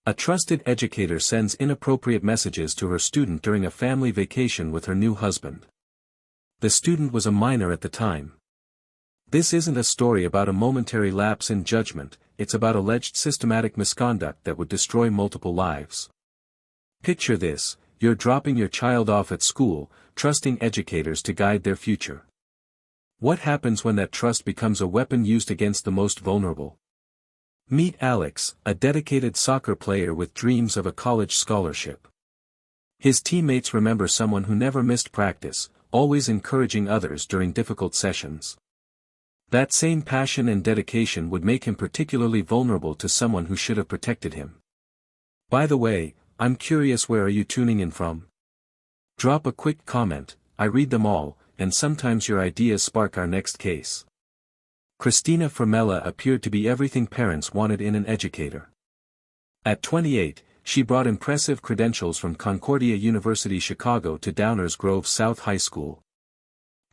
A trusted educator sends inappropriate messages to her student during a family vacation with her new husband. The student was a minor at the time. This isn't a story about a momentary lapse in judgment, it's about alleged systematic misconduct that would destroy multiple lives. Picture this: you're dropping your child off at school, trusting educators to guide their future. What happens when that trust becomes a weapon used against the most vulnerable? Meet Alex, a dedicated soccer player with dreams of a college scholarship. His teammates remember someone who never missed practice, always encouraging others during difficult sessions. That same passion and dedication would make him particularly vulnerable to someone who should have protected him. By the way, I'm curious, where are you tuning in from? Drop a quick comment, I read them all, and sometimes your ideas spark our next case. Christina Formella appeared to be everything parents wanted in an educator. At 28, she brought impressive credentials from Concordia University Chicago to Downers Grove South High School.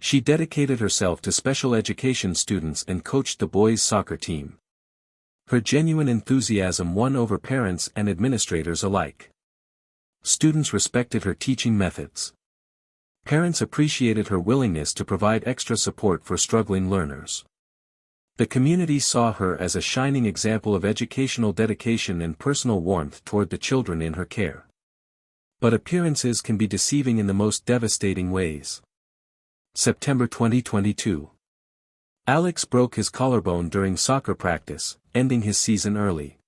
She dedicated herself to special education students and coached the boys' soccer team. Her genuine enthusiasm won over parents and administrators alike. Students respected her teaching methods. Parents appreciated her willingness to provide extra support for struggling learners. The community saw her as a shining example of educational dedication and personal warmth toward the children in her care. But appearances can be deceiving in the most devastating ways. September 2022. Alex broke his collarbone during soccer practice, ending his season early.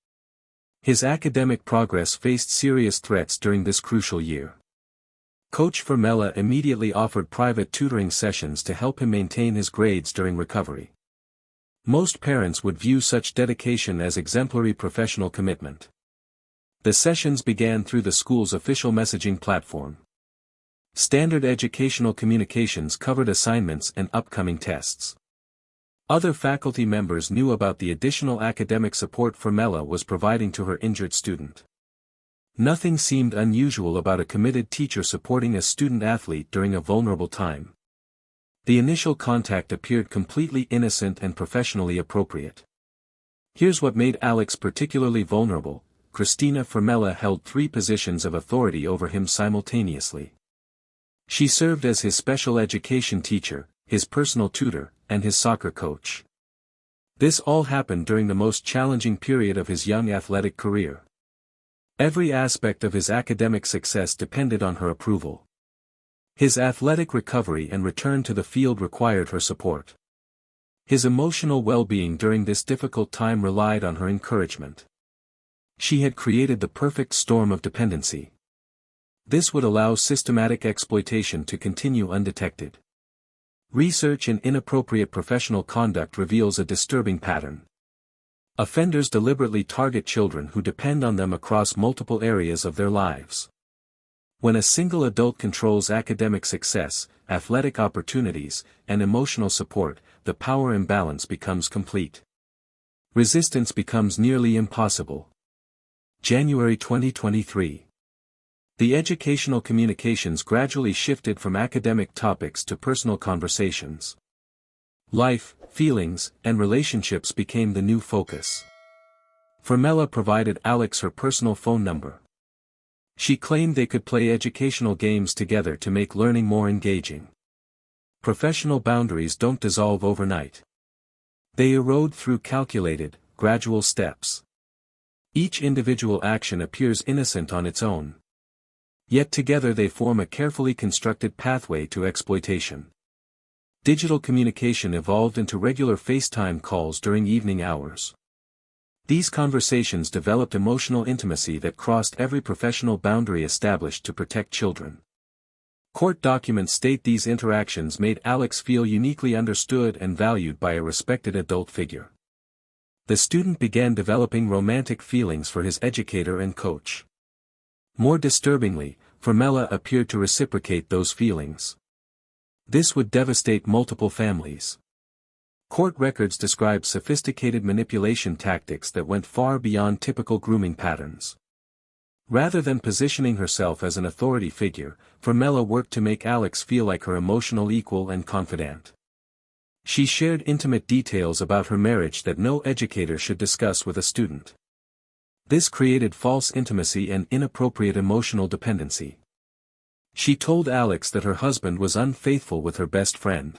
His academic progress faced serious threats during this crucial year. Coach Formella immediately offered private tutoring sessions to help him maintain his grades during recovery. Most parents would view such dedication as exemplary professional commitment. The sessions began through the school's official messaging platform. Standard educational communications covered assignments and upcoming tests. Other faculty members knew about the additional academic support Formella was providing to her injured student. Nothing seemed unusual about a committed teacher supporting a student-athlete during a vulnerable time. The initial contact appeared completely innocent and professionally appropriate. Here's what made Alex particularly vulnerable: Christina Formella held 3 positions of authority over him simultaneously. She served as his special education teacher, his personal tutor, and his soccer coach. This all happened during the most challenging period of his young athletic career. Every aspect of his academic success depended on her approval. His athletic recovery and return to the field required her support. His emotional well-being during this difficult time relied on her encouragement. She had created the perfect storm of dependency. This would allow systematic exploitation to continue undetected. Research in inappropriate professional conduct reveals a disturbing pattern. Offenders deliberately target children who depend on them across multiple areas of their lives. When a single adult controls academic success, athletic opportunities, and emotional support, the power imbalance becomes complete. Resistance becomes nearly impossible. January 2023. The educational communications gradually shifted from academic topics to personal conversations. Life, feelings, and relationships became the new focus. Formella provided Alex her personal phone number. She claimed they could play educational games together to make learning more engaging. Professional boundaries don't dissolve overnight. They erode through calculated, gradual steps. Each individual action appears innocent on its own. Yet together they form a carefully constructed pathway to exploitation. Digital communication evolved into regular FaceTime calls during evening hours. These conversations developed emotional intimacy that crossed every professional boundary established to protect children. Court documents state these interactions made Alex feel uniquely understood and valued by a respected adult figure. The student began developing romantic feelings for his educator and coach. More disturbingly, Formella appeared to reciprocate those feelings. This would devastate multiple families. Court records describe sophisticated manipulation tactics that went far beyond typical grooming patterns. Rather than positioning herself as an authority figure, Formella worked to make Alex feel like her emotional equal and confidant. She shared intimate details about her marriage that no educator should discuss with a student. This created false intimacy and inappropriate emotional dependency. She told Alex that her husband was unfaithful with her best friend.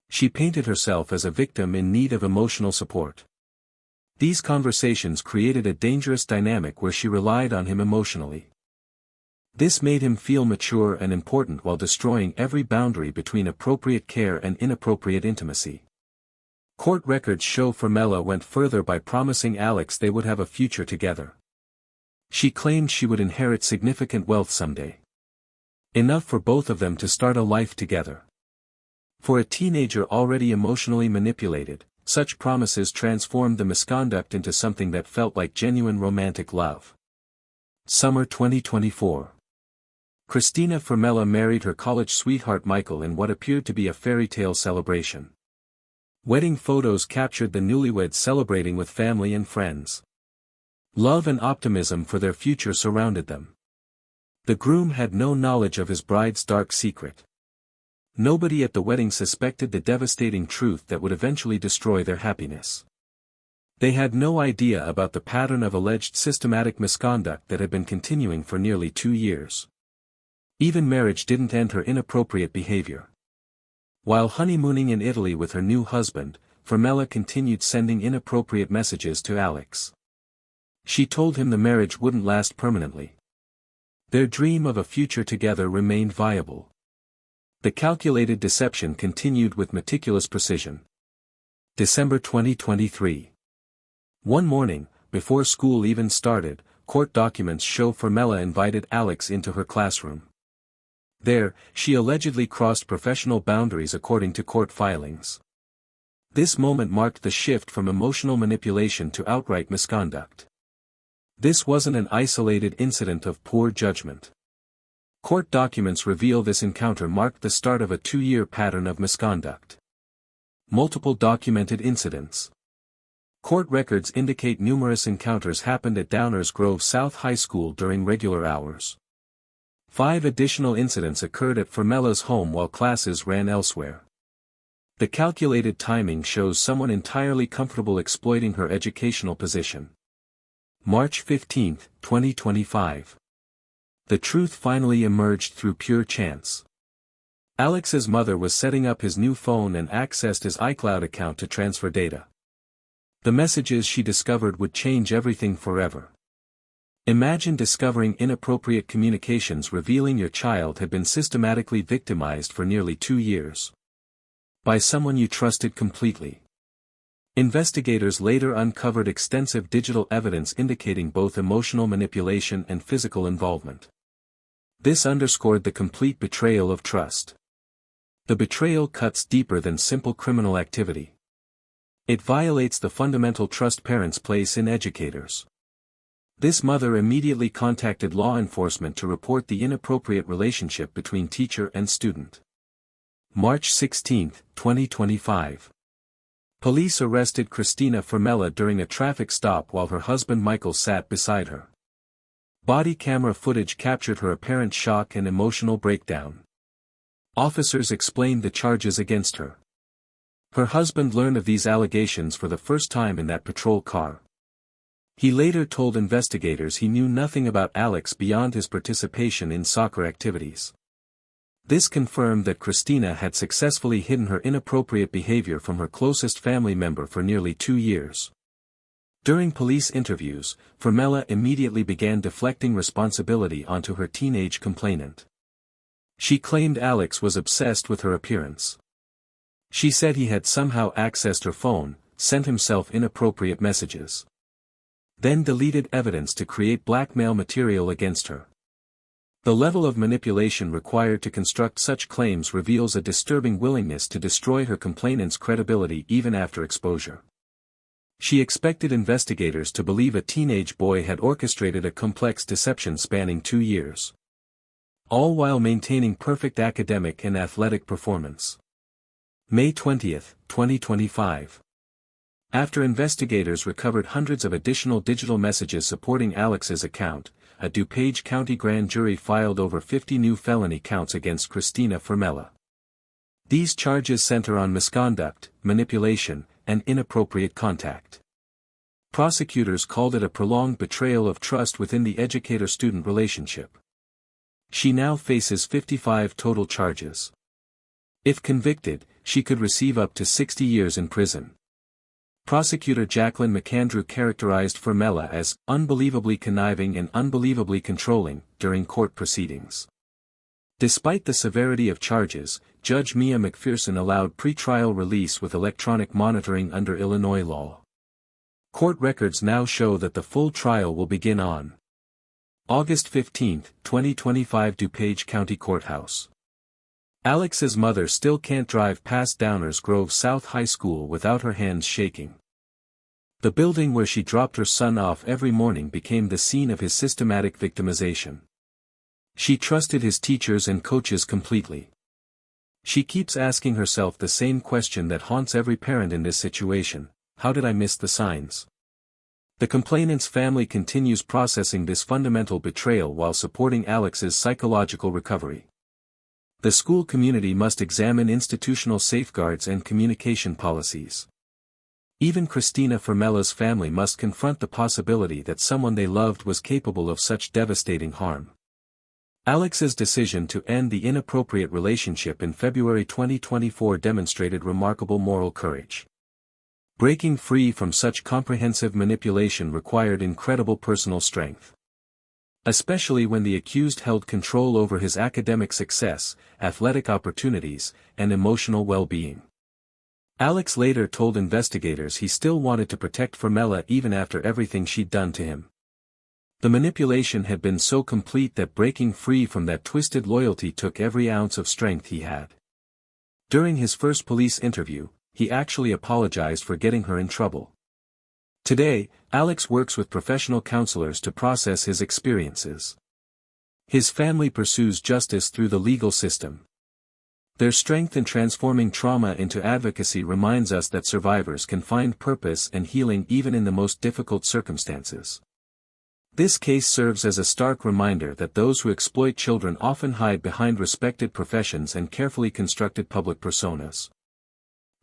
She painted herself as a victim in need of emotional support. These conversations created a dangerous dynamic where she relied on him emotionally. This made him feel mature and important while destroying every boundary between appropriate care and inappropriate intimacy. Court records show Formella went further by promising Alex they would have a future together. She claimed she would inherit significant wealth someday. Enough for both of them to start a life together. For a teenager already emotionally manipulated, such promises transformed the misconduct into something that felt like genuine romantic love. Summer 2024. Christina Formella married her college sweetheart Michael in what appeared to be a fairy tale celebration. Wedding photos captured the newlyweds celebrating with family and friends. Love and optimism for their future surrounded them. The groom had no knowledge of his bride's dark secret. Nobody at the wedding suspected the devastating truth that would eventually destroy their happiness. They had no idea about the pattern of alleged systematic misconduct that had been continuing for nearly 2 years. Even marriage didn't end her inappropriate behavior. While honeymooning in Italy with her new husband, Formella continued sending inappropriate messages to Alex. She told him the marriage wouldn't last permanently. Their dream of a future together remained viable. The calculated deception continued with meticulous precision. December 2023. One morning, before school even started, court documents show Formella invited Alex into her classroom. There, she allegedly crossed professional boundaries according to court filings. This moment marked the shift from emotional manipulation to outright misconduct. This wasn't an isolated incident of poor judgment. Court documents reveal this encounter marked the start of a 2-year pattern of misconduct. Multiple documented incidents. Court records indicate numerous encounters happened at Downers Grove South High School during regular hours. 5 additional incidents occurred at Formella's home while classes ran elsewhere. The calculated timing shows someone entirely comfortable exploiting her educational position. March 15, 2025. The truth finally emerged through pure chance. Alex's mother was setting up his new phone and accessed his iCloud account to transfer data. The messages she discovered would change everything forever. Imagine discovering inappropriate communications revealing your child had been systematically victimized for nearly 2 years. By someone you trusted completely. Investigators later uncovered extensive digital evidence indicating both emotional manipulation and physical involvement. This underscored the complete betrayal of trust. The betrayal cuts deeper than simple criminal activity. It violates the fundamental trust parents place in educators. This mother immediately contacted law enforcement to report the inappropriate relationship between teacher and student. March 16, 2025. Police arrested Christina Formella during a traffic stop while her husband Michael sat beside her. Body camera footage captured her apparent shock and emotional breakdown. Officers explained the charges against her. Her husband learned of these allegations for the first time in that patrol car. He later told investigators he knew nothing about Alex beyond his participation in soccer activities. This confirmed that Christina had successfully hidden her inappropriate behavior from her closest family member for nearly 2 years. During police interviews, Formella immediately began deflecting responsibility onto her teenage complainant. She claimed Alex was obsessed with her appearance. She said he had somehow accessed her phone, sent himself inappropriate messages. Then deleted evidence to create blackmail material against her. The level of manipulation required to construct such claims reveals a disturbing willingness to destroy her complainant's credibility even after exposure. She expected investigators to believe a teenage boy had orchestrated a complex deception spanning 2 years. All while maintaining perfect academic and athletic performance. May 20, 2025. After investigators recovered hundreds of additional digital messages supporting Alex's account, a DuPage County grand jury filed over 50 new felony counts against Christina Formella. These charges center on misconduct, manipulation, and inappropriate contact. Prosecutors called it a prolonged betrayal of trust within the educator-student relationship. She now faces 55 total charges. If convicted, she could receive up to 60 years in prison. Prosecutor Jacqueline McAndrew characterized Formella as unbelievably conniving and unbelievably controlling during court proceedings. Despite the severity of charges, Judge Mia McPherson allowed pretrial release with electronic monitoring under Illinois law. Court records now show that the full trial will begin on August 15, 2025, DuPage County Courthouse. Alex's mother still can't drive past Downers Grove South High School without her hands shaking. The building where she dropped her son off every morning became the scene of his systematic victimization. She trusted his teachers and coaches completely. She keeps asking herself the same question that haunts every parent in this situation: how did I miss the signs? The complainant's family continues processing this fundamental betrayal while supporting Alex's psychological recovery. The school community must examine institutional safeguards and communication policies. Even Christina Formella's family must confront the possibility that someone they loved was capable of such devastating harm. Alex's decision to end the inappropriate relationship in February 2024 demonstrated remarkable moral courage. Breaking free from such comprehensive manipulation required incredible personal strength. Especially when the accused held control over his academic success, athletic opportunities, and emotional well-being. Alex later told investigators he still wanted to protect Formella even after everything she'd done to him. The manipulation had been so complete that breaking free from that twisted loyalty took every ounce of strength he had. During his first police interview, he actually apologized for getting her in trouble. Today, Alex works with professional counselors to process his experiences. His family pursues justice through the legal system. Their strength in transforming trauma into advocacy reminds us that survivors can find purpose and healing even in the most difficult circumstances. This case serves as a stark reminder that those who exploit children often hide behind respected professions and carefully constructed public personas.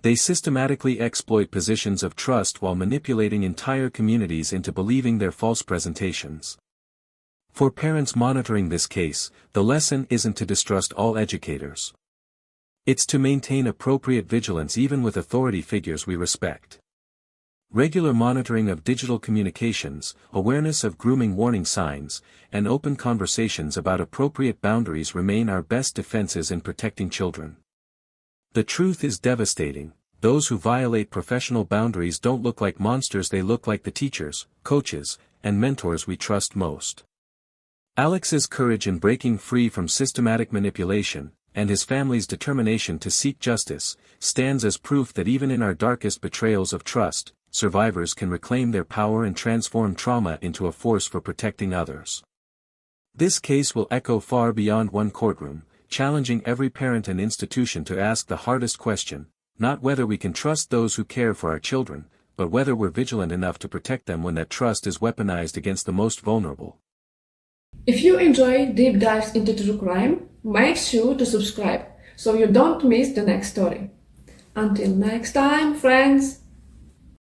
They systematically exploit positions of trust while manipulating entire communities into believing their false presentations. For parents monitoring this case, the lesson isn't to distrust all educators. It's to maintain appropriate vigilance even with authority figures we respect. Regular monitoring of digital communications, awareness of grooming warning signs, and open conversations about appropriate boundaries remain our best defenses in protecting children. The truth is devastating: those who violate professional boundaries don't look like monsters, they look like the teachers, coaches, and mentors we trust most. Alex's courage in breaking free from systematic manipulation, and his family's determination to seek justice, stands as proof that even in our darkest betrayals of trust, survivors can reclaim their power and transform trauma into a force for protecting others. This case will echo far beyond one courtroom, challenging every parent and institution to ask the hardest question: not whether we can trust those who care for our children, but whether we're vigilant enough to protect them when that trust is weaponized against the most vulnerable. If you enjoy deep dives into true crime, make sure to subscribe so you don't miss the next story. Until next time, friends!